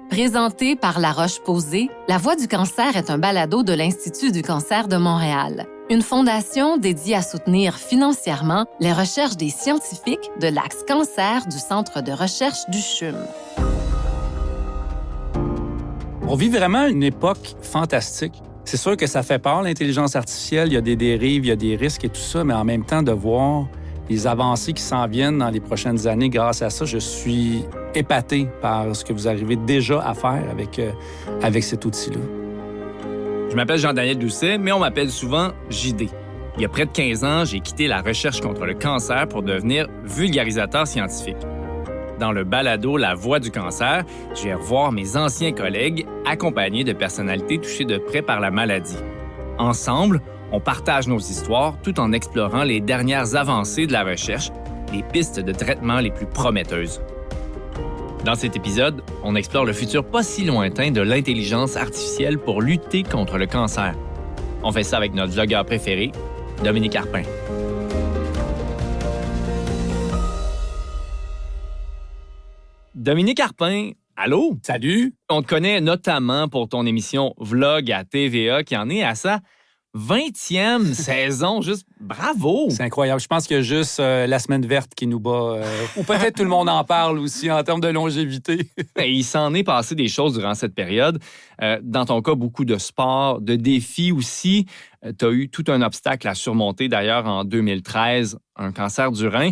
Présenté par La Roche-Posay, La Voix du cancer est un balado de l'Institut du cancer de Montréal, une fondation dédiée à soutenir financièrement les recherches des scientifiques de l'Axe Cancer du Centre de recherche du CHUM. On vit vraiment une époque fantastique. C'est sûr que ça fait peur, l'intelligence artificielle. Il y a des dérives, il y a des risques et tout ça, mais en même temps, de voir les avancées qui s'en viennent dans les prochaines années grâce à ça, je suis épaté par ce que vous arrivez déjà à faire avec cet outil-là. Je m'appelle Jean-Daniel Doucet, mais on m'appelle souvent JD. Il y a près de 15 ans, j'ai quitté la recherche contre le cancer pour devenir vulgarisateur scientifique. Dans le balado La Voix du cancer, je vais revoir mes anciens collègues accompagnés de personnalités touchées de près par la maladie. Ensemble, on partage nos histoires tout en explorant les dernières avancées de la recherche, les pistes de traitement les plus prometteuses. Dans cet épisode, on explore le futur pas si lointain de l'intelligence artificielle pour lutter contre le cancer. On fait ça avec notre vlogueur préféré, Dominique Arpin. Dominique Arpin, allô? Salut! On te connaît notamment pour ton émission Vlog à TVA qui en est à sa 20e saison. Juste bravo! C'est incroyable. Je pense qu'il y a juste la semaine verte qui nous bat. Ou peut-être tout le monde en parle aussi en termes de longévité. Il s'en est passé des choses durant cette période. Dans ton cas, beaucoup de sport, de défis aussi. Tu as eu tout un obstacle à surmonter d'ailleurs en 2013, un cancer du rein.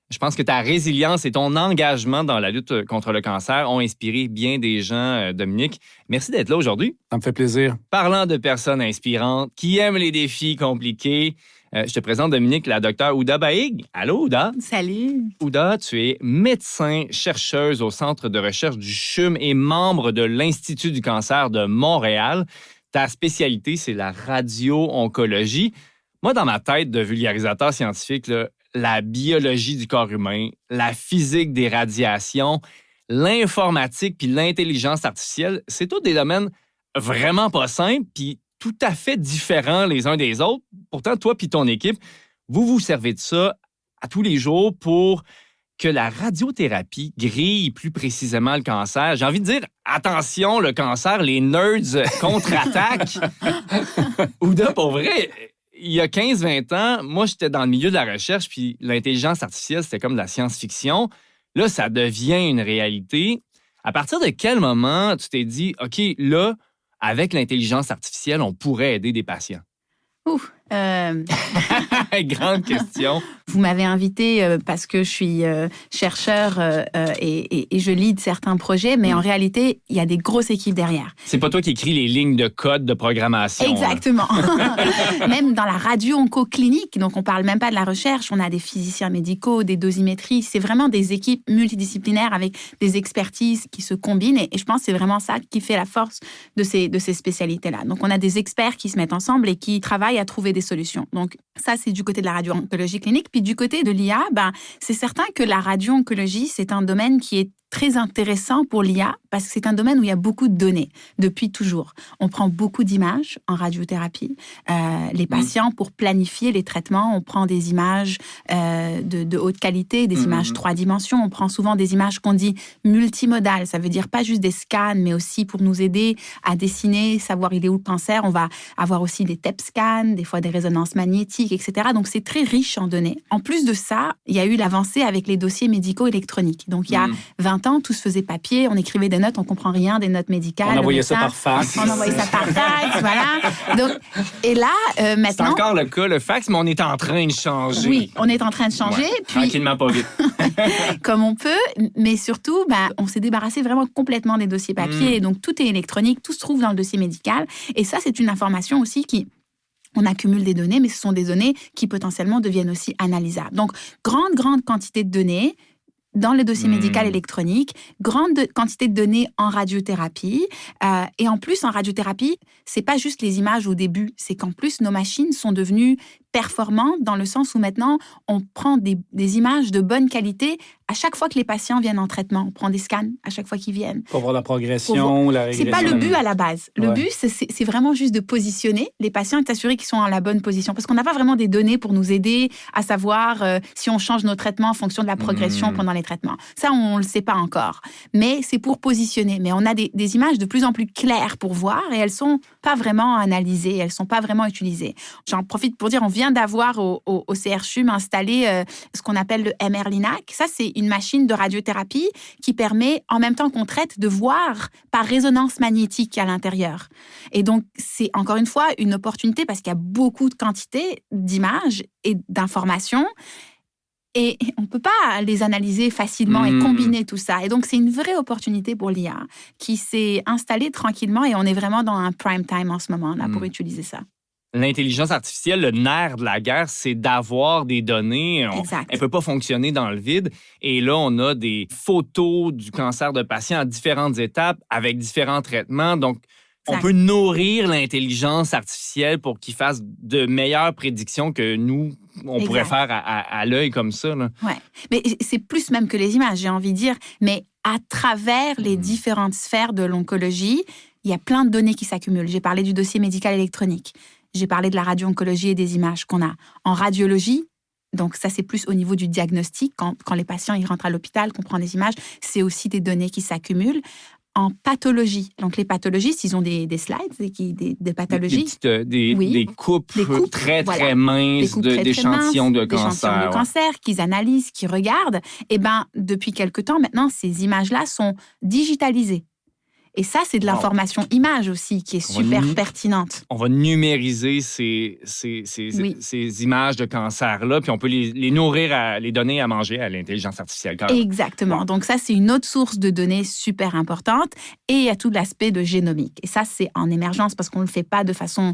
Je pense que ta résilience et ton engagement dans la lutte contre le cancer ont inspiré bien des gens, Dominique. Merci d'être là aujourd'hui. Ça me fait plaisir. Parlant de personnes inspirantes qui aiment les défis compliqués, je te présente Dominique, la docteure Ouda Baig. Allô, Ouda? Salut. Ouda, tu es médecin, chercheuse au Centre de recherche du CHUM et membre de l'Institut du cancer de Montréal. Ta spécialité, c'est la radio-oncologie. Moi, dans ma tête de vulgarisateur scientifique, là, la biologie du corps humain, la physique des radiations, l'informatique puis l'intelligence artificielle, c'est tous des domaines vraiment pas simples puis tout à fait différents les uns des autres. Pourtant, toi puis ton équipe, vous vous servez de ça à tous les jours pour que la radiothérapie grille plus précisément le cancer. J'ai envie de dire, attention, le cancer, les nerds contre-attaquent. Ouda, pour vrai... Il y a 15-20 ans, moi, j'étais dans le milieu de la recherche, puis l'intelligence artificielle, c'était comme de la science-fiction. Là, ça devient une réalité. À partir de quel moment tu t'es dit, OK, là, avec l'intelligence artificielle, on pourrait aider des patients? Grande question. Vous m'avez invité parce que je suis chercheur et je lead certains projets, mais en réalité, il y a des grosses équipes derrière. C'est pas toi qui écris les lignes de code de programmation. Exactement. Même dans la radio-onco-clinique, donc on parle même pas de la recherche, on a des physiciens médicaux, des dosimétries, c'est vraiment des équipes multidisciplinaires avec des expertises qui se combinent et je pense que c'est vraiment ça qui fait la force de ces spécialités-là. Donc on a des experts qui se mettent ensemble et qui travaillent à trouver des solutions. Donc ça, c'est du côté de la radio-oncologie clinique. Puis du côté de l'IA, c'est certain que la radio-oncologie, c'est un domaine qui est très intéressant pour l'IA parce que c'est un domaine où il y a beaucoup de données depuis toujours. On prend beaucoup d'images en radiothérapie. Les patients, pour planifier les traitements, on prend des images de haute qualité, des images 3 dimensions. On prend souvent des images qu'on dit multimodales. Ça veut dire pas juste des scans, mais aussi pour nous aider à dessiner, savoir il est où le cancer. On va avoir aussi des TEP scans, des fois des résonances magnétiques, etc. Donc, c'est très riche en données. En plus de ça, il y a eu l'avancée avec les dossiers médicaux électroniques. Donc, il y a 20 ans, tout se faisait papier, on écrivait des notes, on comprend rien des notes médicales. On envoyait ça par fax. On envoyait ça par fax, voilà. Donc, et là, maintenant... C'est encore le cas, le fax, mais on est en train de changer. Oui, on est en train de changer. Ouais, puis, tranquillement, pas vite. comme on peut, mais surtout, on s'est débarrassé vraiment complètement des dossiers papier. Donc, tout est électronique, tout se trouve dans le dossier médical. Et ça, c'est une information aussi on accumule des données, mais ce sont des données qui potentiellement deviennent aussi analysables. Donc, grande quantité de données dans le dossier médical électronique, grande quantité de données en radiothérapie. Et en plus, en radiothérapie, c'est pas juste les images au début, c'est qu'en plus, nos machines sont devenues performante dans le sens où maintenant, on prend des images de bonne qualité à chaque fois que les patients viennent en traitement. On prend des scans à chaque fois qu'ils viennent. Pour voir la progression, la régression. C'est pas le but à la base. Le but, c'est vraiment juste de positionner les patients et de s'assurer qu'ils sont en la bonne position. Parce qu'on n'a pas vraiment des données pour nous aider à savoir si on change nos traitements en fonction de la progression pendant les traitements. Ça, on ne le sait pas encore. Mais c'est pour positionner. Mais on a des images de plus en plus claires pour voir et elles sont pas vraiment analysées, elles sont pas vraiment utilisées. J'en profite pour dire, on vient d'avoir au CRCHUM installé ce qu'on appelle le MR-Linac. Ça, c'est une machine de radiothérapie qui permet, en même temps qu'on traite, de voir par résonance magnétique à l'intérieur. Et donc, c'est encore une fois une opportunité parce qu'il y a beaucoup de quantité d'images et d'informations et on ne peut pas les analyser facilement et combiner tout ça. Et donc, c'est une vraie opportunité pour l'IA qui s'est installée tranquillement et on est vraiment dans un prime time en ce moment là pour utiliser ça. L'intelligence artificielle, le nerf de la guerre, c'est d'avoir des données. Elle ne peut pas fonctionner dans le vide. Et là, on a des photos du cancer de patients à différentes étapes avec différents traitements. Donc, on peut nourrir l'intelligence artificielle pour qu'il fasse de meilleures prédictions que nous, on pourrait faire à l'œil comme ça. Oui, mais c'est plus même que les images, j'ai envie de dire. Mais à travers les différentes sphères de l'oncologie, il y a plein de données qui s'accumulent. J'ai parlé du dossier médical électronique. J'ai parlé de la radio-oncologie et des images qu'on a. En radiologie, donc ça c'est plus au niveau du diagnostic, quand les patients ils rentrent à l'hôpital, qu'on prend des images, c'est aussi des données qui s'accumulent. En pathologie, donc les pathologistes, ils ont des slides, des pathologies. Des coupes très, très minces d'échantillons de cancer. D'échantillons de cancer qu'ils analysent, qu'ils regardent. Et bien, depuis quelque temps, maintenant, ces images-là sont digitalisées. Et ça, c'est de l'information image aussi qui est super pertinente. On va numériser ces images de cancer-là, puis on peut les nourrir, les donner à manger à l'intelligence artificielle. Exactement. Donc ça, c'est une autre source de données super importante. Et il y a tout l'aspect de génomique. Et ça, c'est en émergence parce qu'on ne le fait pas de façon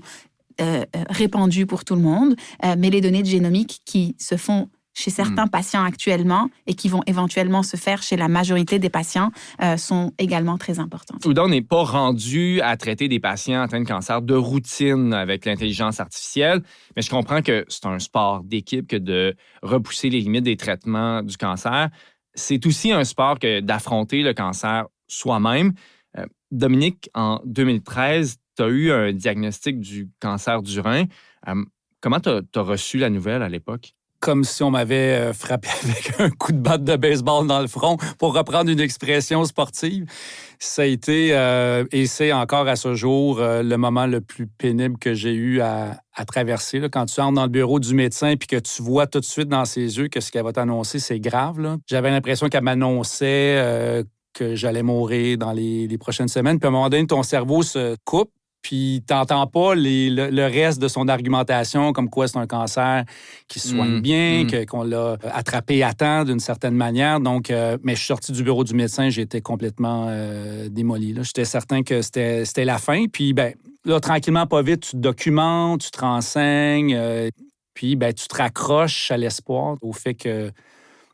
répandue pour tout le monde. Mais les données de génomique qui se font chez certains patients actuellement et qui vont éventuellement se faire chez la majorité des patients sont également très importantes. Ouda, on n'est pas rendu à traiter des patients atteints de cancer de routine avec l'intelligence artificielle, mais je comprends que c'est un sport d'équipe que de repousser les limites des traitements du cancer. C'est aussi un sport que d'affronter le cancer soi-même. Dominique, en 2013, tu as eu un diagnostic du cancer du rein. Comment tu as reçu la nouvelle à l'époque? Comme si on m'avait frappé avec un coup de batte de baseball dans le front, pour reprendre une expression sportive. Ça a été, et c'est encore à ce jour, le moment le plus pénible que j'ai eu à traverser. Là. Quand tu entres dans le bureau du médecin et que tu vois tout de suite dans ses yeux que ce qu'elle va t'annoncer, c'est grave. Là. J'avais l'impression qu'elle m'annonçait que j'allais mourir dans les prochaines semaines. Puis à un moment donné, ton cerveau se coupe. Puis t'entends pas le reste de son argumentation, comme quoi c'est un cancer qui se soigne bien, qu'on l'a attrapé à temps d'une certaine manière. Donc, mais je suis sorti du bureau du médecin, j'ai été complètement démoli. Là. J'étais certain que c'était la fin. Puis, ben là, tranquillement, pas vite, tu te documentes, tu te renseignes. Puis, ben tu te raccroches à l'espoir, au fait que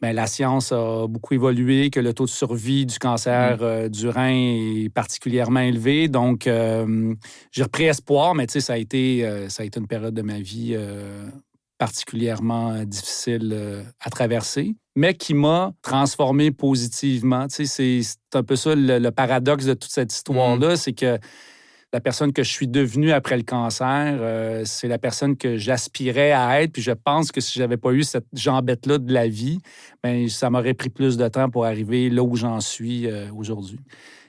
la science a beaucoup évolué, que le taux de survie du cancer du rein est particulièrement élevé. Donc, j'ai repris espoir, mais ça a été une période de ma vie particulièrement difficile à traverser, mais qui m'a transformé positivement. C'est un peu ça le paradoxe de toute cette histoire-là, c'est que la personne que je suis devenue après le cancer, c'est la personne que j'aspirais à être. Puis je pense que si je n'avais pas eu cette jambette-là de la vie, ça m'aurait pris plus de temps pour arriver là où j'en suis aujourd'hui.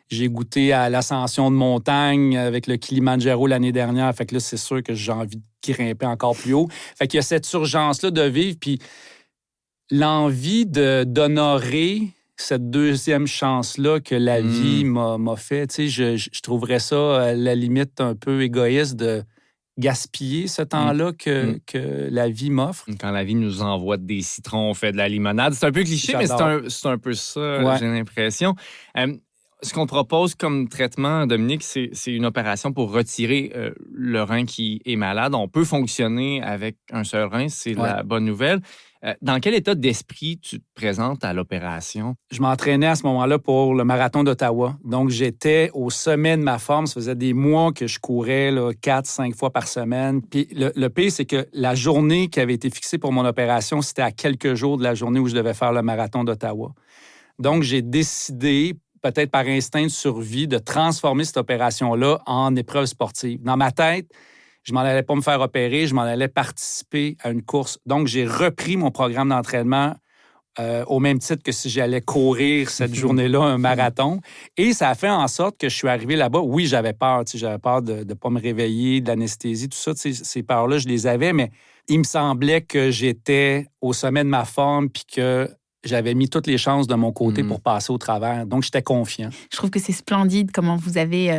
J'ai goûté à l'ascension de montagne avec le Kilimandjaro l'année dernière. Fait que là, c'est sûr que j'ai envie de grimper encore plus haut. Fait qu'il y a cette urgence-là de vivre, puis l'envie d'honorer cette deuxième chance-là que la vie m'a fait. Tu sais, je trouverais ça, à la limite, un peu égoïste de gaspiller ce temps-là que la vie m'offre. Quand la vie nous envoie des citrons, on fait de la limonade. C'est un peu cliché, mais c'est un peu ça, j'ai l'impression. Ce qu'on propose comme traitement, Dominique, c'est une opération pour retirer le rein qui est malade. On peut fonctionner avec un seul rein, c'est la bonne nouvelle. Dans quel état d'esprit tu te présentes à l'opération? Je m'entraînais à ce moment-là pour le marathon d'Ottawa. Donc, j'étais au sommet de ma forme. Ça faisait des mois que je courais 4-5 fois par semaine. Puis le pire, c'est que la journée qui avait été fixée pour mon opération, c'était à quelques jours de la journée où je devais faire le marathon d'Ottawa. Donc, j'ai décidé, peut-être par instinct de survie, de transformer cette opération-là en épreuve sportive. Dans ma tête, je m'en allais pas me faire opérer, je m'en allais participer à une course. Donc, j'ai repris mon programme d'entraînement au même titre que si j'allais courir cette journée-là un marathon. Et ça a fait en sorte que je suis arrivé là-bas. Oui, j'avais peur. J'avais peur de ne pas me réveiller, de l'anesthésie, tout ça. Ces peurs-là, je les avais, mais il me semblait que j'étais au sommet de ma forme puis que j'avais mis toutes les chances de mon côté pour passer au travers. Donc, j'étais confiant. Je trouve que c'est splendide comment vous avez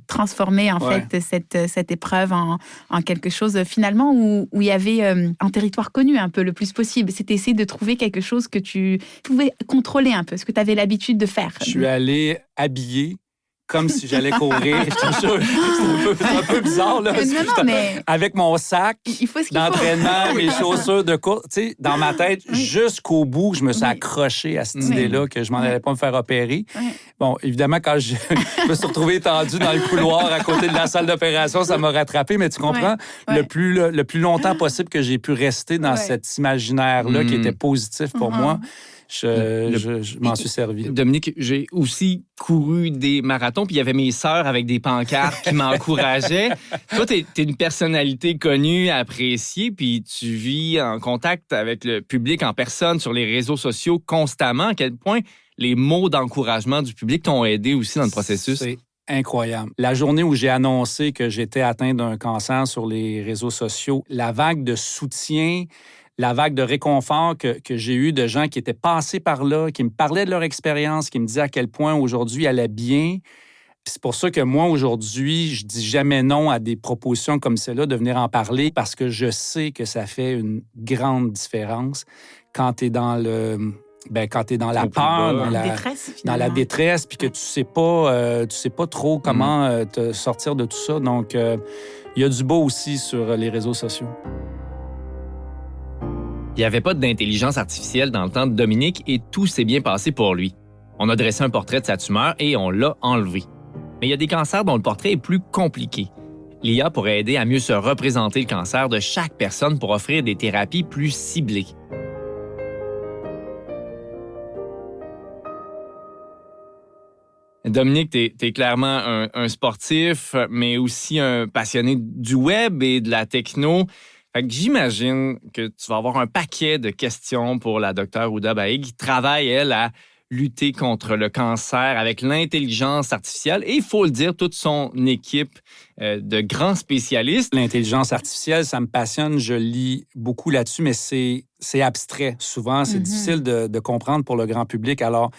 transformé en fait cette épreuve en quelque chose finalement où il y avait un territoire connu un peu le plus possible. C'était essayer de trouver quelque chose que tu pouvais contrôler un peu, ce que tu avais l'habitude de faire. Je suis allé habillé comme si j'allais courir. Je te jure, c'est un peu bizarre. Là, mais avec mon sac d'entraînement, mes oui, chaussures de course. Tu sais, dans ma tête, jusqu'au bout, je me suis accroché à cette idée-là que je m'en allais pas me faire opérer. Oui. Bon, évidemment, quand je me suis retrouvé étendu dans le couloir à côté de la salle d'opération, ça m'a rattrapé. Mais tu comprends, le plus longtemps possible que j'ai pu rester dans cet imaginaire-là qui était positif pour moi, je m'en suis servi. Dominique, j'ai aussi couru des marathons, puis il y avait mes sœurs avec des pancartes qui m'encourageaient. Toi, t'es une personnalité connue, appréciée, puis tu vis en contact avec le public en personne sur les réseaux sociaux constamment. À quel point les mots d'encouragement du public t'ont aidé aussi dans le processus? C'est incroyable. La journée où j'ai annoncé que j'étais atteint d'un cancer sur les réseaux sociaux, la vague de soutien, la vague de réconfort que j'ai eue de gens qui étaient passés par là, qui me parlaient de leur expérience, qui me disaient à quel point aujourd'hui elle allait bien. Puis c'est pour ça que moi, aujourd'hui, je dis jamais non à des propositions comme celle-là, de venir en parler, parce que je sais que ça fait une grande différence quand tu es dans quand tu es dans la peur, dans la détresse, puis que tu sais pas trop comment te sortir de tout ça. Donc, il y a du beau aussi sur les réseaux sociaux. Il n'y avait pas d'intelligence artificielle dans le temps de Dominique et tout s'est bien passé pour lui. On a dressé un portrait de sa tumeur et on l'a enlevé. Mais il y a des cancers dont le portrait est plus compliqué. L'IA pourrait aider à mieux se représenter le cancer de chaque personne pour offrir des thérapies plus ciblées. Dominique, t'es clairement un sportif, mais aussi un passionné du web et de la techno. Fait que j'imagine que tu vas avoir un paquet de questions pour la Dr Ouda Baig, qui travaille, elle, à lutter contre le cancer avec l'intelligence artificielle. Et il faut le dire, toute son équipe de grands spécialistes. L'intelligence artificielle, ça me passionne. Je lis beaucoup là-dessus, mais c'est abstrait. Souvent, c'est difficile de comprendre pour le grand public. Alors,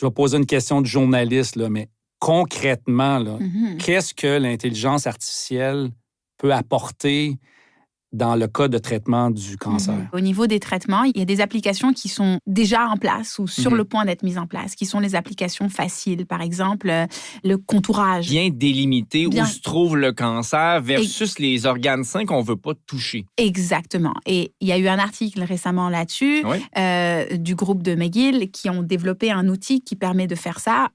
je vais poser une question de journaliste, là, mais concrètement, là, qu'est-ce que l'intelligence artificielle peut apporter dans le cas de traitement du cancer? Au niveau des traitements, il y a des applications qui sont déjà en place ou sur le point d'être mises en place, qui sont les applications faciles. Par exemple, le contourage. Bien délimiter où se trouve le cancer versus les organes sains qu'on ne veut pas toucher. Exactement. Et il y a eu un article récemment là-dessus du groupe de McGill qui ont développé un outil qui permet de faire ça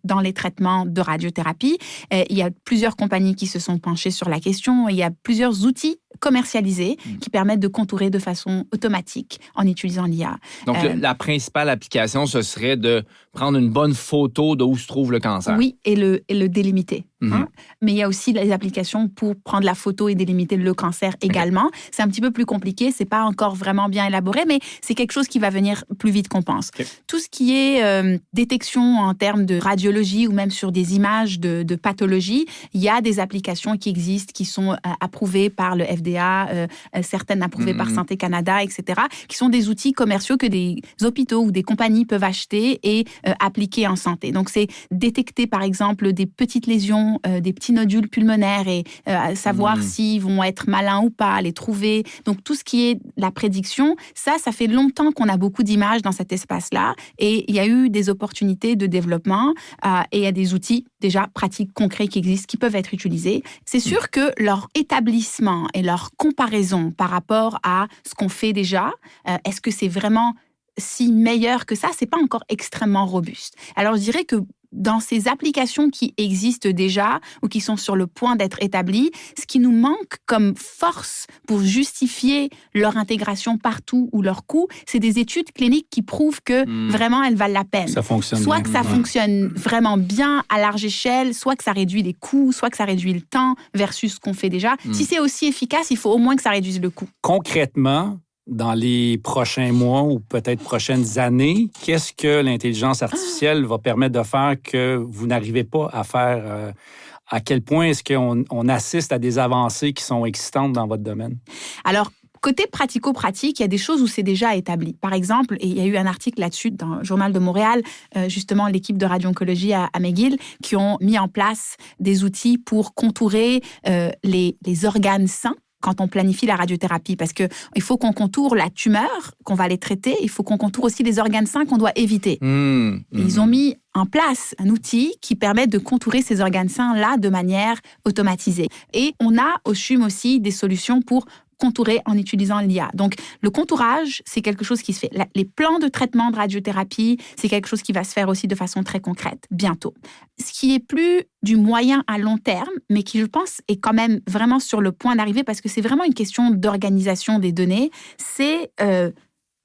dans les traitements de radiothérapie. Il y a plusieurs compagnies qui se sont penchées sur la question. Il y a plusieurs outils commercialisés qui permettent de contourer de façon automatique en utilisant l'IA. Donc, la principale application, ce serait de prendre une bonne photo de où se trouve le cancer. Oui, et le délimiter. Mais il y a aussi des applications pour prendre la photo et délimiter le cancer également. C'est un petit peu plus compliqué, c'est pas encore vraiment bien élaboré, mais c'est quelque chose qui va venir plus vite qu'on pense. Tout ce qui est détection en termes de radiologie ou même sur des images de pathologie, il y a des applications qui existent, qui sont approuvées par le FDA, certaines approuvées par Santé Canada, etc., qui sont des outils commerciaux que des hôpitaux ou des compagnies peuvent acheter et appliquer en santé. Donc, c'est détecter, par exemple, des petites lésions ont des petits nodules pulmonaires et savoir s'ils vont être malins ou pas, les trouver. Donc, tout ce qui est la prédiction, ça fait longtemps qu'on a beaucoup d'images dans cet espace-là et il y a eu des opportunités de développement et il y a des outils déjà pratiques, concrets qui existent, qui peuvent être utilisés. C'est sûr que leur établissement et leur comparaison par rapport à ce qu'on fait déjà, est-ce que c'est vraiment si meilleur que ça? C'est pas encore extrêmement robuste. Alors, je dirais que dans ces applications qui existent déjà ou qui sont sur le point d'être établies, ce qui nous manque comme force pour justifier leur intégration partout ou leur coût, c'est des études cliniques qui prouvent que vraiment elles valent la peine. Ça fonctionne soit bien. que ça fonctionne vraiment bien à large échelle, soit que ça réduit les coûts, soit que ça réduit le temps versus ce qu'on fait déjà. Si c'est aussi efficace, il faut au moins que ça réduise le coût. Concrètement, dans les prochains mois ou peut-être prochaines années, qu'est-ce que l'intelligence artificielle va permettre de faire que vous n'arrivez pas à faire? À quel point est-ce qu'on assiste à des avancées qui sont excitantes dans votre domaine? Alors, côté pratico-pratique, il y a des choses où c'est déjà établi. Par exemple, et il y a eu un article là-dessus dans le Journal de Montréal, justement l'équipe de radio-oncologie à McGill, qui ont mis en place des outils pour contourer les organes sains quand on planifie la radiothérapie, parce que il faut qu'on contourne la tumeur qu'on va aller traiter, il faut qu'on contourne aussi les organes sains qu'on doit éviter. Ils ont mis en place un outil qui permet de contourer ces organes sains-là de manière automatisée. Et on a au CHUM aussi des solutions pour contourer en utilisant l'IA. Donc, le contourage, c'est quelque chose qui se fait. Les plans de traitement de radiothérapie, c'est quelque chose qui va se faire aussi de façon très concrète, bientôt. Ce qui est plus du moyen à long terme, mais qui, je pense, est quand même vraiment sur le point d'arriver, parce que c'est vraiment une question d'organisation des données, c'est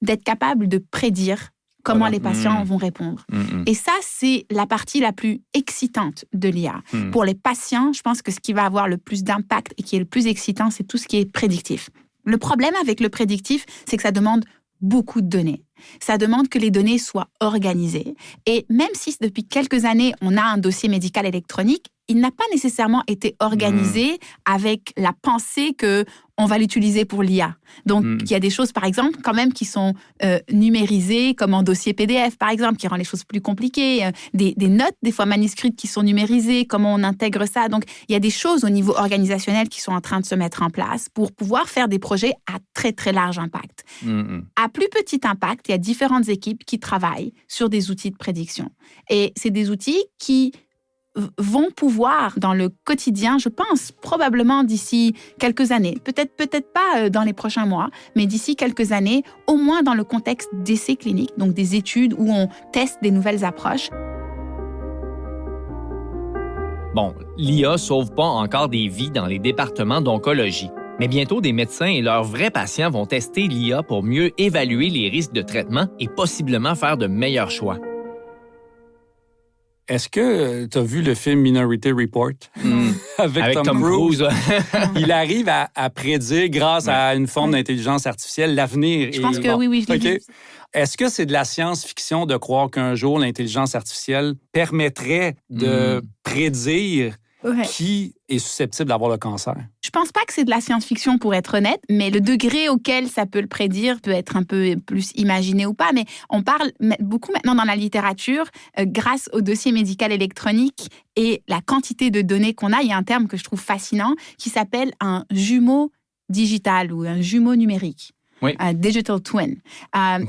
d'être capable de prédire comment les patients vont répondre. Et ça, c'est la partie la plus excitante de l'IA. Pour les patients, je pense que ce qui va avoir le plus d'impact et qui est le plus excitant, c'est tout ce qui est prédictif. Le problème avec le prédictif, c'est que ça demande beaucoup de données. Ça demande que les données soient organisées. Et même si depuis quelques années, on a un dossier médical électronique, il n'a pas nécessairement été organisé avec la pensée qu'on va l'utiliser pour l'IA. Donc, il y a des choses, par exemple, quand même, qui sont numérisées, comme en dossier PDF, par exemple, qui rend les choses plus compliquées. Des notes, des fois manuscrites, qui sont numérisées, comment on intègre ça. Donc, il y a des choses au niveau organisationnel qui sont en train de se mettre en place pour pouvoir faire des projets à très, très large impact. À plus petit impact, il y a différentes équipes qui travaillent sur des outils de prédiction. Et c'est des outils qui vont pouvoir, dans le quotidien, je pense, probablement d'ici quelques années, peut-être pas dans les prochains mois, mais d'ici quelques années, au moins dans le contexte d'essais cliniques, donc des études où on teste des nouvelles approches. Bon, l'IA sauve pas encore des vies dans les départements d'oncologie. Mais bientôt, des médecins et leurs vrais patients vont tester l'IA pour mieux évaluer les risques de traitement et possiblement faire de meilleurs choix. Est-ce que tu as vu le film Minority Report avec Tom Cruise? Il arrive à prédire, grâce à une forme d'intelligence artificielle, l'avenir. Je pense que oui, je l'ai vu. Est-ce que c'est de la science-fiction de croire qu'un jour, l'intelligence artificielle permettrait de prédire qui est susceptible d'avoir le cancer? Je pense pas que c'est de la science-fiction, pour être honnête, mais le degré auquel ça peut le prédire peut être un peu plus imaginé ou pas. Mais on parle beaucoup maintenant dans la littérature, grâce au dossier médical électronique et la quantité de données qu'on a. Il y a un terme que je trouve fascinant qui s'appelle un jumeau digital ou un jumeau numérique. Oui. Un digital twin.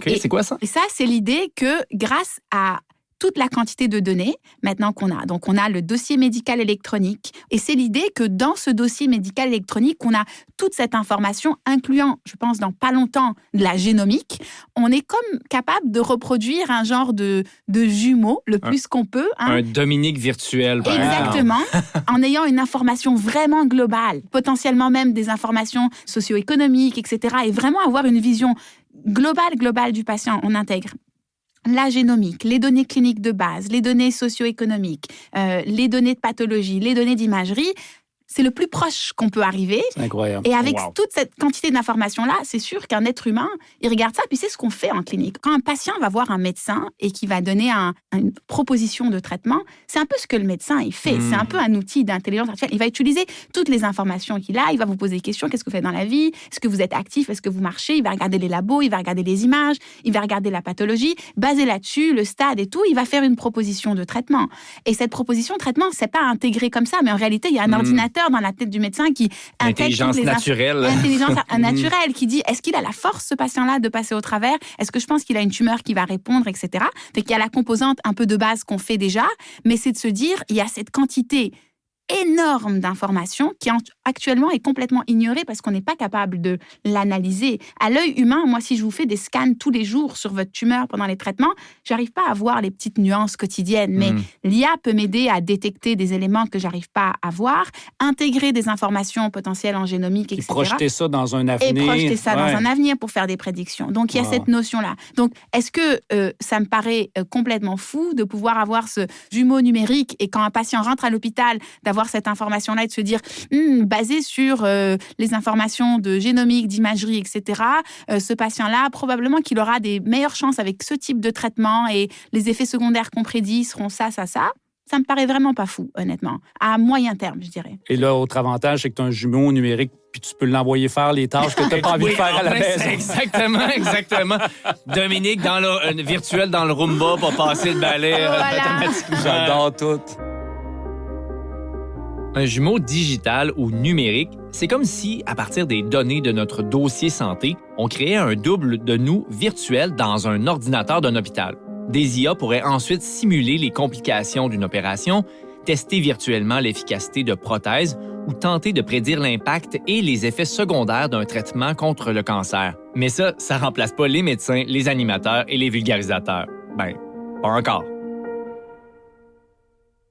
C'est quoi ça? Et ça, c'est l'idée que grâce à toute la quantité de données maintenant qu'on a. Donc, on a le dossier médical électronique. Et c'est l'idée que dans ce dossier médical électronique, on a toute cette information, incluant, je pense, dans pas longtemps, de la génomique. On est comme capable de reproduire un genre de jumeau le plus qu'on peut. Un Dominique virtuel, par exemple. Exactement. En ayant une information vraiment globale, potentiellement même des informations socio-économiques, etc. Et vraiment avoir une vision globale du patient. On intègre la génomique, les données cliniques de base, les données socio-économiques, les données de pathologie, les données d'imagerie. c'est le plus proche qu'on peut arriver. C'est incroyable. Et avec toute cette quantité d'informations-là, c'est sûr qu'un être humain, il regarde ça, puis c'est ce qu'on fait en clinique. Quand un patient va voir un médecin et qui va donner une proposition de traitement, c'est un peu ce que le médecin il fait. C'est un peu un outil d'intelligence artificielle. Il va utiliser toutes les informations qu'il a, il va vous poser des questions. Qu'est-ce que vous faites dans la vie? Est-ce que vous êtes actif? Est-ce que vous marchez? Il va regarder les labos, il va regarder les images, il va regarder la pathologie. Basé là-dessus, le stade et tout, il va faire une proposition de traitement. Et cette proposition de traitement, c'est pas intégré comme ça, mais en réalité, il y a un ordinateur dans la tête du médecin qui intègre Intelligence naturelle. Intelligence naturelle qui dit, est-ce qu'il a la force, ce patient-là, de passer au travers? Est-ce que je pense qu'il a une tumeur qui va répondre, etc. Fait qu'il y a la composante un peu de base qu'on fait déjà, mais c'est de se dire, il y a cette quantité énorme d'informations qui actuellement est complètement ignorée parce qu'on n'est pas capable de l'analyser. À l'œil humain, moi, si je vous fais des scans tous les jours sur votre tumeur pendant les traitements, j'arrive pas à voir les petites nuances quotidiennes, mais l'IA peut m'aider à détecter des éléments que j'arrive pas à voir, intégrer des informations potentielles en génomique, etc. Et projeter ça dans un avenir. Et projeter ça dans un avenir pour faire des prédictions. Donc, il y a cette notion-là. Donc, est-ce que ça me paraît complètement fou de pouvoir avoir ce jumeau numérique et quand un patient rentre à l'hôpital, d'avoir cette information-là et de se dire, basé sur les informations de génomique, d'imagerie, etc., ce patient-là, probablement qu'il aura des meilleures chances avec ce type de traitement et les effets secondaires qu'on prédit seront ça. Ça me paraît vraiment pas fou, honnêtement. À moyen terme, je dirais. Et là, autre avantage, c'est que tu as un jumeau numérique puis tu peux l'envoyer faire les tâches que tu n'as pas envie de faire à la maison. Exactement. Dominique, virtuel dans le Roomba pour passer le balai automatiquement. J'adore tout. Un jumeau digital ou numérique, c'est comme si, à partir des données de notre dossier santé, on créait un double de nous virtuel dans un ordinateur d'un hôpital. Des IA pourraient ensuite simuler les complications d'une opération, tester virtuellement l'efficacité de prothèses ou tenter de prédire l'impact et les effets secondaires d'un traitement contre le cancer. Mais ça remplace pas les médecins, les animateurs et les vulgarisateurs. Ben, pas encore.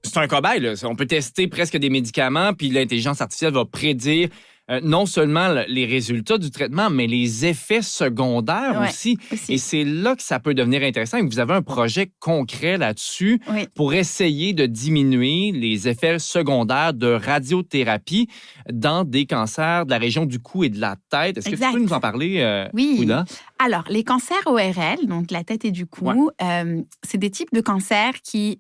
C'est un cobaye, là. On peut tester presque des médicaments, puis l'intelligence artificielle va prédire non seulement les résultats du traitement, mais les effets secondaires aussi. Et c'est là que ça peut devenir intéressant. Et vous avez un projet concret là-dessus pour essayer de diminuer les effets secondaires de radiothérapie dans des cancers de la région du cou et de la tête. Est-ce que tu peux nous en parler, Ouda? Alors, les cancers ORL, donc la tête et du cou, c'est des types de cancers qui,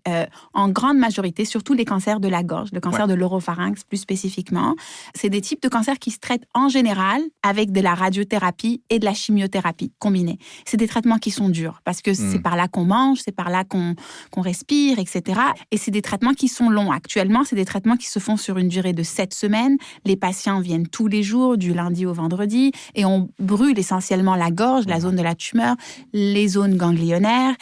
en grande majorité, surtout les cancers de la gorge, le cancer de l'oropharynx plus spécifiquement, c'est des types de cancers qui se traitent en général avec de la radiothérapie et de la chimiothérapie combinée. C'est des traitements qui sont durs parce que c'est par là qu'on mange, c'est par là qu'on respire, etc. Et c'est des traitements qui sont longs. Actuellement, c'est des traitements qui se font sur une durée de 7 semaines. Les patients viennent tous les jours, du lundi au vendredi, et on brûle essentiellement la gorge, la zone de la tumeur, les zones ganglionnaires.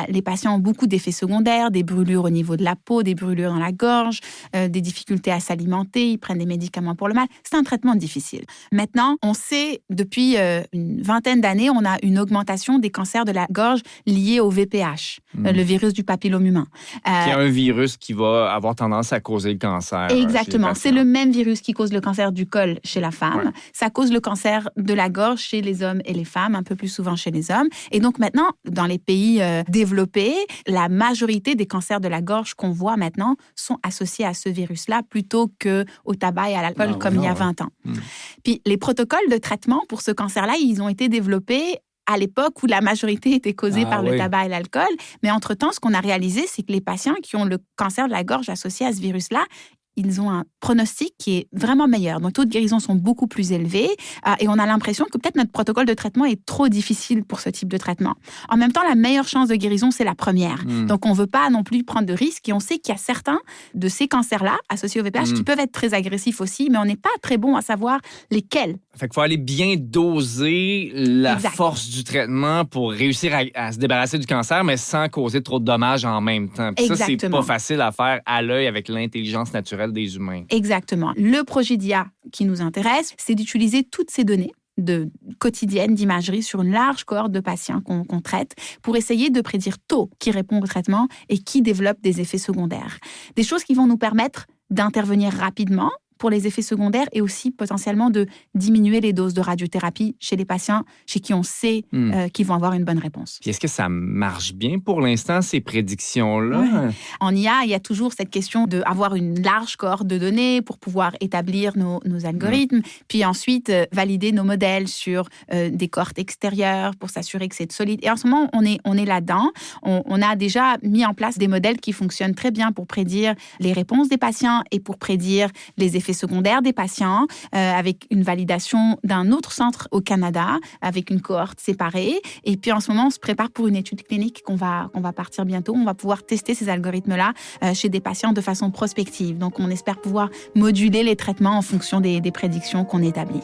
Les patients ont beaucoup d'effets secondaires, des brûlures au niveau de la peau, des brûlures dans la gorge, des difficultés à s'alimenter, ils prennent des médicaments pour le mal. C'est un traitement difficile. Maintenant, on sait, depuis une vingtaine d'années, on a une augmentation des cancers de la gorge liés au VPH, le virus du papillome humain. Qui est un virus qui va avoir tendance à causer le cancer. Exactement. C'est le même virus qui cause le cancer du col chez la femme. Ça cause le cancer de la gorge chez les hommes et les femmes, un peu plus souvent chez les hommes. Et donc maintenant, dans les pays développés, la majorité des cancers de la gorge qu'on voit maintenant sont associés à ce virus-là plutôt qu'au tabac et à l'alcool comme il y a 20 ans. Puis les protocoles de traitement pour ce cancer-là, ils ont été développés à l'époque où la majorité était causée par le tabac et l'alcool. Mais entre-temps, ce qu'on a réalisé, c'est que les patients qui ont le cancer de la gorge associé à ce virus-là, ils ont un pronostic qui est vraiment meilleur. Donc, taux de guérison sont beaucoup plus élevés et on a l'impression que peut-être notre protocole de traitement est trop difficile pour ce type de traitement. En même temps, la meilleure chance de guérison, c'est la première. Donc, on ne veut pas non plus prendre de risques et on sait qu'il y a certains de ces cancers-là associés au VPH qui peuvent être très agressifs aussi, mais on n'est pas très bon à savoir lesquels. Fait qu'il faut aller bien doser la force du traitement pour réussir à se débarrasser du cancer, mais sans causer trop de dommages en même temps. Puis ça, c'est pas facile à faire à l'œil avec l'intelligence naturelle des humains. Exactement. Le projet d'IA qui nous intéresse, c'est d'utiliser toutes ces données quotidiennes d'imagerie sur une large cohorte de patients qu'on traite pour essayer de prédire tôt qui répond au traitement et qui développe des effets secondaires. Des choses qui vont nous permettre d'intervenir rapidement pour les effets secondaires et aussi potentiellement de diminuer les doses de radiothérapie chez les patients chez qui on sait qu'ils vont avoir une bonne réponse. Puis est-ce que ça marche bien pour l'instant, ces prédictions-là? Ouais. En IA, il y a toujours cette question d'avoir une large cohorte de données pour pouvoir établir nos algorithmes, puis ensuite valider nos modèles sur des cohortes extérieures pour s'assurer que c'est solide. Et en ce moment, on est là-dedans. On a déjà mis en place des modèles qui fonctionnent très bien pour prédire les réponses des patients et pour prédire les effets secondaires des patients, avec une validation d'un autre centre au Canada, avec une cohorte séparée. Et puis en ce moment, on se prépare pour une étude clinique qu'on va partir bientôt. On va pouvoir tester ces algorithmes-là chez des patients de façon prospective. Donc on espère pouvoir moduler les traitements en fonction des prédictions qu'on établit.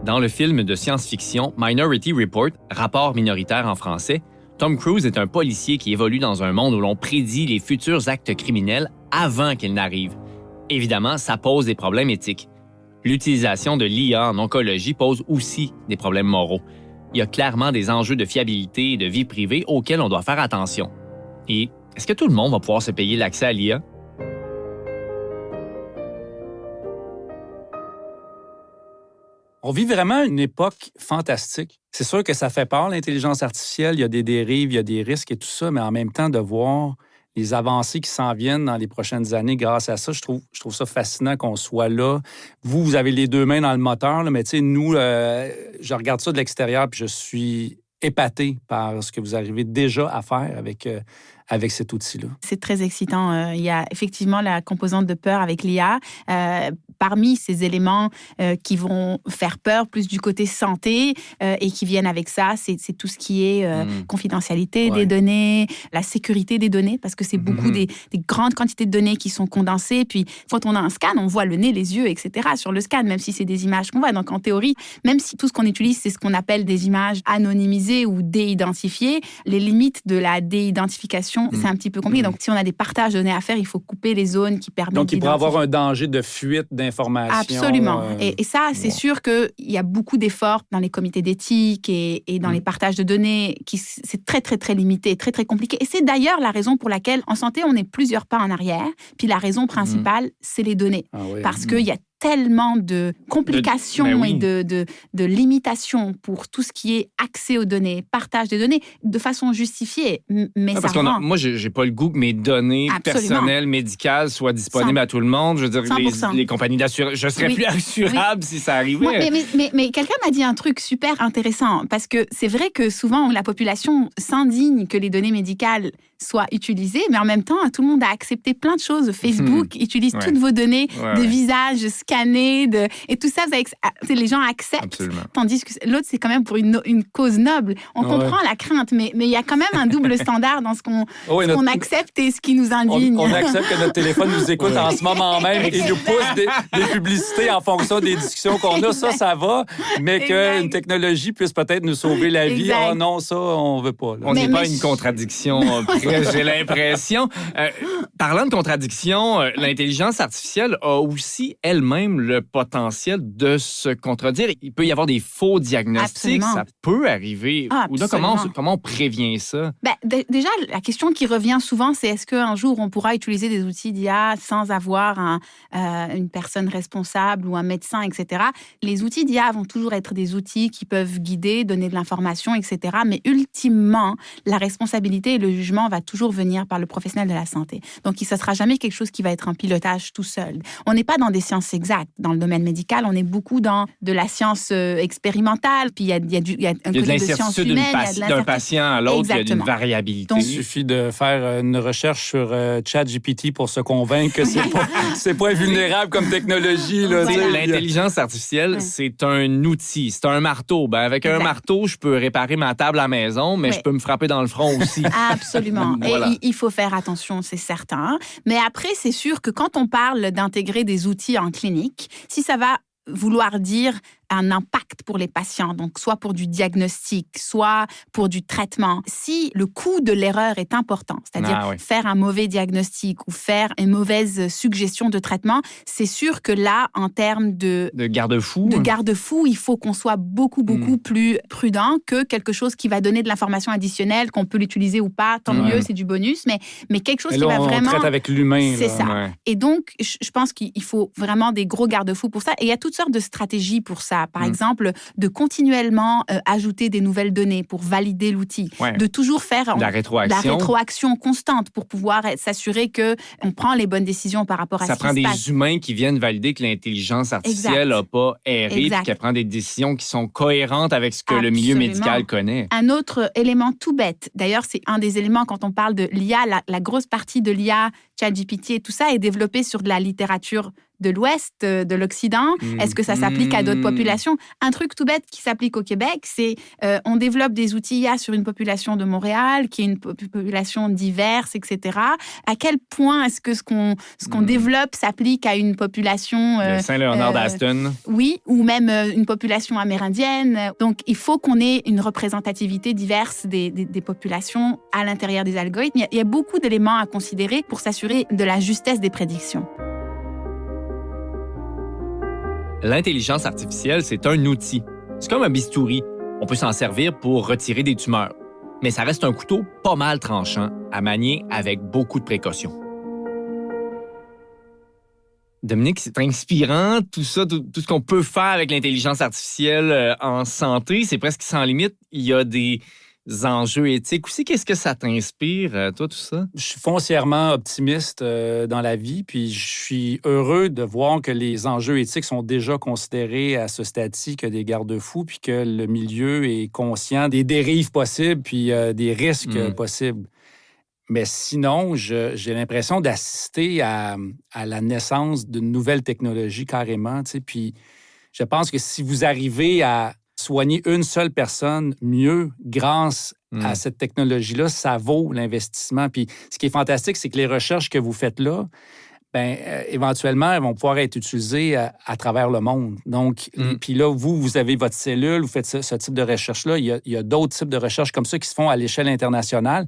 Dans le film de science-fiction Minority Report, Rapport minoritaire en français, Tom Cruise est un policier qui évolue dans un monde où l'on prédit les futurs actes criminels avant qu'ils n'arrivent. Évidemment, ça pose des problèmes éthiques. L'utilisation de l'IA en oncologie pose aussi des problèmes moraux. Il y a clairement des enjeux de fiabilité et de vie privée auxquels on doit faire attention. Et est-ce que tout le monde va pouvoir se payer l'accès à l'IA? On vit vraiment une époque fantastique. C'est sûr que ça fait peur, l'intelligence artificielle. Il y a des dérives, il y a des risques et tout ça, mais en même temps, de voir les avancées qui s'en viennent dans les prochaines années grâce à ça, je trouve ça fascinant qu'on soit là. Vous avez les deux mains dans le moteur, là, mais tu sais, nous, je regarde ça de l'extérieur puis je suis épaté par ce que vous arrivez déjà à faire avec cet outil-là. C'est très excitant. Il y a effectivement la composante de peur avec l'IA. Parmi ces éléments qui vont faire peur, plus du côté santé et qui viennent avec ça, c'est tout ce qui est confidentialité des données, la sécurité des données, parce que c'est beaucoup des grandes quantités de données qui sont condensées. Puis, quand on a un scan, on voit le nez, les yeux, etc. sur le scan, même si c'est des images qu'on voit. Donc, en théorie, même si tout ce qu'on utilise, c'est ce qu'on appelle des images anonymisées ou déidentifiées, les limites de la déidentification, c'est un petit peu compliqué. Donc, si on a des partages de données à faire, il faut couper les zones qui permettent Donc, il pourrait d'identifier. avoir un danger de fuite d'informations. Absolument. Et ça, c'est sûr qu'il y a beaucoup d'efforts dans les comités d'éthique et dans les partages de données. C'est très, très, très limité, très, très compliqué. Et c'est d'ailleurs la raison pour laquelle, en santé, on est plusieurs pas en arrière. Puis la raison principale, c'est les données. Parce qu'il y a tellement de complications et de limitations pour tout ce qui est accès aux données, partage des données, de façon justifiée. Mais ça rend... Moi, j'ai pas le goût que mes données personnelles, médicales soient disponibles à tout le monde. Je veux dire, les compagnies d'assurance, je serais plus assurable si ça arrivait. Mais quelqu'un m'a dit un truc super intéressant, parce que c'est vrai que souvent, la population s'indigne que les données médicales soient utilisées, mais en même temps, tout le monde a accepté plein de choses. Facebook utilise toutes vos données de visage scannés, et tout ça, les gens acceptent. Absolument. Tandis que l'autre, c'est quand même pour une cause noble. On comprend la crainte, mais il y a quand même un double standard dans ce qu'on accepte et ce qui nous indigne. On accepte que notre téléphone nous écoute en ce moment même et nous pousse des publicités en fonction des discussions qu'on a. Ça va, mais qu'une technologie puisse peut-être nous sauver la vie. Oh non, ça, on veut pas. Là. On n'est pas une contradiction, j'ai l'impression. Parlant de contradiction, l'intelligence artificielle a aussi elle-même le potentiel de se contredire. Il peut y avoir des faux diagnostics. Absolument. Ça peut arriver. Comment on prévient ça? Déjà, la question qui revient souvent, c'est est-ce qu'un jour, on pourra utiliser des outils d'IA sans avoir une personne responsable ou un médecin, etc. Les outils d'IA vont toujours être des outils qui peuvent guider, donner de l'information, etc. Mais ultimement, la responsabilité et le jugement va toujours venir par le professionnel de la santé. Donc, ce ne sera jamais quelque chose qui va être un pilotage tout seul. On n'est pas dans des sciences exactes. Dans le domaine médical, on est beaucoup dans de la science expérimentale, puis il y a un côté de science humaine. D'un patient à l'autre, il y a une variabilité. Donc, il suffit de faire une recherche sur ChatGPT pour se convaincre que c'est pas vulnérable comme technologie. Là, l'intelligence artificielle, c'est un outil, c'est un marteau. Avec un marteau, je peux réparer ma table à la maison, mais je peux me frapper dans le front aussi. Absolument. Voilà. Et il faut faire attention, c'est certain. Mais après, c'est sûr que quand on parle d'intégrer des outils en clinique, si ça va vouloir dire un impact pour les patients, donc soit pour du diagnostic, soit pour du traitement. Si le coût de l'erreur est important, c'est-à-dire faire un mauvais diagnostic ou faire une mauvaise suggestion de traitement, c'est sûr que là, en termes de garde-fou, il faut qu'on soit beaucoup plus prudent que quelque chose qui va donner de l'information additionnelle, qu'on peut l'utiliser ou pas, tant mieux, c'est du bonus, mais quelque chose qui va vraiment... On traite avec l'humain. C'est ça. Ouais. Et donc, je pense qu'il faut vraiment des gros garde-fous pour ça. Et il y a toutes sortes de stratégies pour ça. Par exemple, de continuellement ajouter des nouvelles données pour valider l'outil. Ouais. De toujours faire la rétroaction constante pour pouvoir s'assurer qu'on prend les bonnes décisions par rapport à ce qui se passe. Ça prend des humains qui viennent valider que l'intelligence artificielle n'a pas erré et qu'elle prend des décisions qui sont cohérentes avec ce que le milieu médical connaît. Un autre élément tout bête, d'ailleurs, c'est un des éléments quand on parle de l'IA, la grosse partie de l'IA, ChatGPT et tout ça est développé sur de la littérature de l'Ouest, de l'Occident. Est-ce que ça s'applique à d'autres populations? Un truc tout bête qui s'applique au Québec, c'est on développe des outils IA sur une population de Montréal, qui est une population diverse, etc. À quel point est-ce que ce qu'on développe s'applique à une population... de Saint-Léonard d'Aston. Oui, ou même une population amérindienne. Donc, il faut qu'on ait une représentativité diverse des populations à l'intérieur des algorithmes. Il y a beaucoup d'éléments à considérer pour s'assurer de la justesse des prédictions. L'intelligence artificielle, c'est un outil. C'est comme un bistouri. On peut s'en servir pour retirer des tumeurs. Mais ça reste un couteau pas mal tranchant à manier avec beaucoup de précautions. Dominique, c'est inspirant, tout ça, tout ce qu'on peut faire avec l'intelligence artificielle en santé. C'est presque sans limite. Il y a des enjeux éthiques aussi. Qu'est-ce que ça t'inspire, toi, tout ça? Je suis foncièrement optimiste dans la vie, puis je suis heureux de voir que les enjeux éthiques sont déjà considérés à ce stade-ci que des garde-fous, puis que le milieu est conscient des dérives possibles, puis des risques possibles. Mais sinon, j'ai l'impression d'assister à la naissance d'une nouvelle technologie carrément, tu sais, puis je pense que si vous arrivez à soigner une seule personne mieux grâce à cette technologie-là, ça vaut l'investissement. Puis ce qui est fantastique, c'est que les recherches que vous faites là, éventuellement, elles vont pouvoir être utilisées à travers le monde. Donc, puis là, vous avez votre cellule, vous faites ce type de recherche-là. Il y a d'autres types de recherches comme ça qui se font à l'échelle internationale.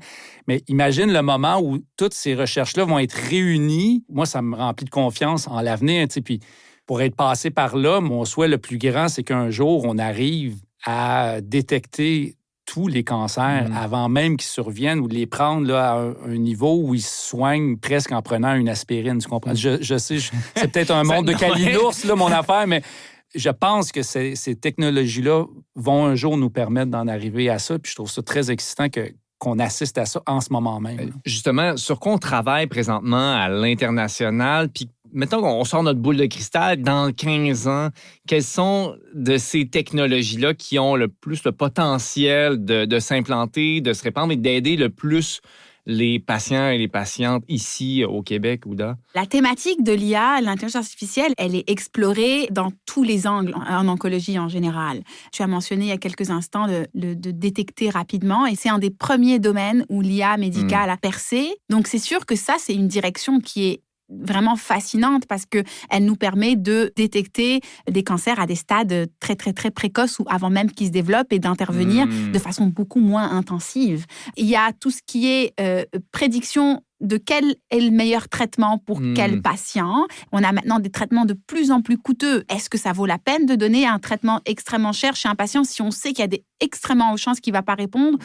Mais imagine le moment où toutes ces recherches-là vont être réunies. Moi, ça me remplit de confiance en l'avenir, tu sais, puis pour être passé par là, mon souhait le plus grand, c'est qu'un jour, on arrive à détecter tous les cancers avant même qu'ils surviennent ou de les prendre là, à un niveau où ils se soignent presque en prenant une aspirine. Tu comprends? Je sais, c'est peut-être un monde de calinours, là, mon affaire, mais je pense que ces technologies-là vont un jour nous permettre d'en arriver à ça. Puis je trouve ça très excitant qu'on assiste à ça en ce moment même. Justement, sur quoi on travaille présentement à l'international, puis mettons qu'on sort notre boule de cristal, dans 15 ans, quelles sont de ces technologies-là qui ont le plus le potentiel de s'implanter, de se répandre et d'aider le plus les patients et les patientes ici au Québec ou là? La thématique de l'IA, l'intelligence artificielle, elle est explorée dans tous les angles en oncologie en général. Tu as mentionné il y a quelques instants de détecter rapidement et c'est un des premiers domaines où l'IA médicale a percé. Donc c'est sûr que ça, c'est une direction qui est vraiment fascinante parce qu'elle nous permet de détecter des cancers à des stades très, très, très précoces ou avant même qu'ils se développent et d'intervenir de façon beaucoup moins intensive. Il y a tout ce qui est prédiction de quel est le meilleur traitement pour quel patient. On a maintenant des traitements de plus en plus coûteux. Est-ce que ça vaut la peine de donner un traitement extrêmement cher chez un patient si on sait qu'il y a des extrêmement hautes chances qu'il ne va pas répondre?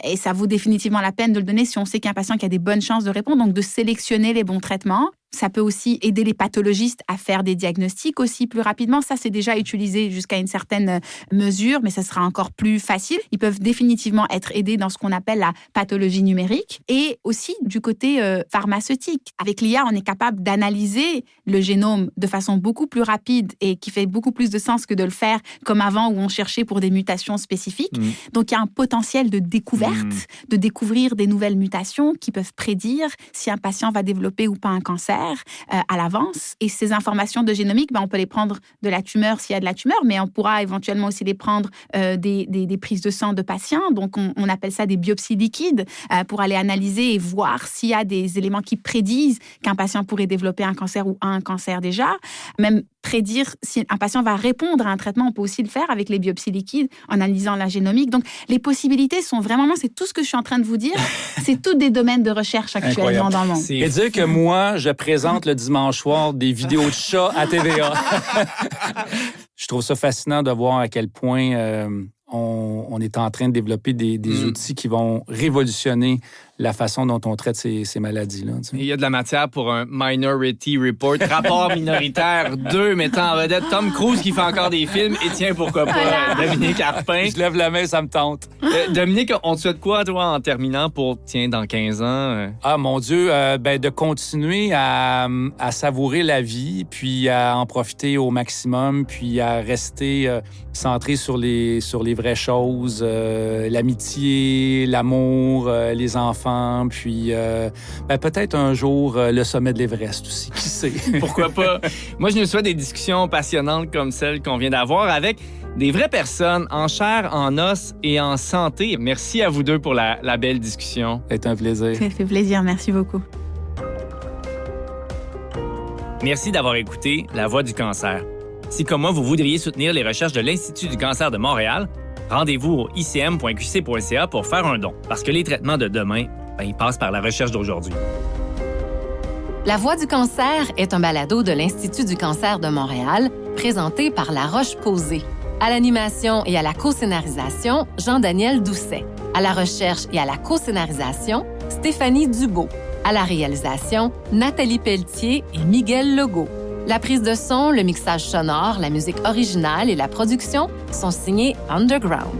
Et ça vaut définitivement la peine de le donner si on sait qu'il y a un patient qui a des bonnes chances de répondre, donc de sélectionner les bons traitements. Ça peut aussi aider les pathologistes à faire des diagnostics aussi plus rapidement. Ça, c'est déjà utilisé jusqu'à une certaine mesure, mais ça sera encore plus facile. Ils peuvent définitivement être aidés dans ce qu'on appelle la pathologie numérique. Et aussi du côté pharmaceutique. Avec l'IA, on est capable d'analyser le génome de façon beaucoup plus rapide et qui fait beaucoup plus de sens que de le faire comme avant où on cherchait pour des mutations spécifiques. Donc, il y a un potentiel de découverte, de découvrir des nouvelles mutations qui peuvent prédire si un patient va développer ou pas un cancer à l'avance. Et ces informations de génomique, on peut les prendre de la tumeur s'il y a de la tumeur, mais on pourra éventuellement aussi les prendre des prises de sang de patients. Donc, on appelle ça des biopsies liquides pour aller analyser et voir s'il y a des éléments qui prédisent qu'un patient pourrait développer un cancer ou a un cancer déjà. Même prédire si un patient va répondre à un traitement. On peut aussi le faire avec les biopsies liquides en analysant la génomique. Donc, les possibilités sont vraiment... C'est tout ce que je suis en train de vous dire. C'est tous des domaines de recherche actuellement dans le monde. Et dire que moi, je présente le dimanche soir des vidéos de chats à TVA. Je trouve ça fascinant de voir à quel point on est en train de développer des outils qui vont révolutionner la façon dont on traite ces maladies-là. Tu sais. Il y a de la matière pour un Minority Report, rapport minoritaire 2, mettant en vedette Tom Cruise qui fait encore des films. Et tiens, pourquoi pas, Dominique Arpin. Je lève la main, ça me tente. Dominique, on te souhaite quoi, toi, en terminant pour, dans 15 ans? Ah, mon Dieu, de continuer à savourer la vie, puis à en profiter au maximum, puis à rester centré sur les vraies choses, l'amitié, l'amour, les enfants, puis peut-être un jour le sommet de l'Everest aussi, qui sait? Pourquoi pas? Moi, je nous souhaite des discussions passionnantes comme celles qu'on vient d'avoir avec des vraies personnes en chair, en os et en santé. Merci à vous deux pour la belle discussion. C'est un plaisir. Ça fait plaisir, merci beaucoup. Merci d'avoir écouté La Voix du cancer. Si, comme moi, vous voudriez soutenir les recherches de l'Institut du cancer de Montréal, rendez-vous au icm.qc.ca pour faire un don. Parce que les traitements de demain, ils passent par la recherche d'aujourd'hui. La Voix du cancer est un balado de l'Institut du cancer de Montréal, présenté par La Roche-Posay. À l'animation et à la co-scénarisation, Jean-Daniel Doucet. À la recherche et à la co-scénarisation, Stéphanie Dubo. À la réalisation, Nathalie Pelletier et Miguel Legault. La prise de son, le mixage sonore, la musique originale et la production sont signés Underground.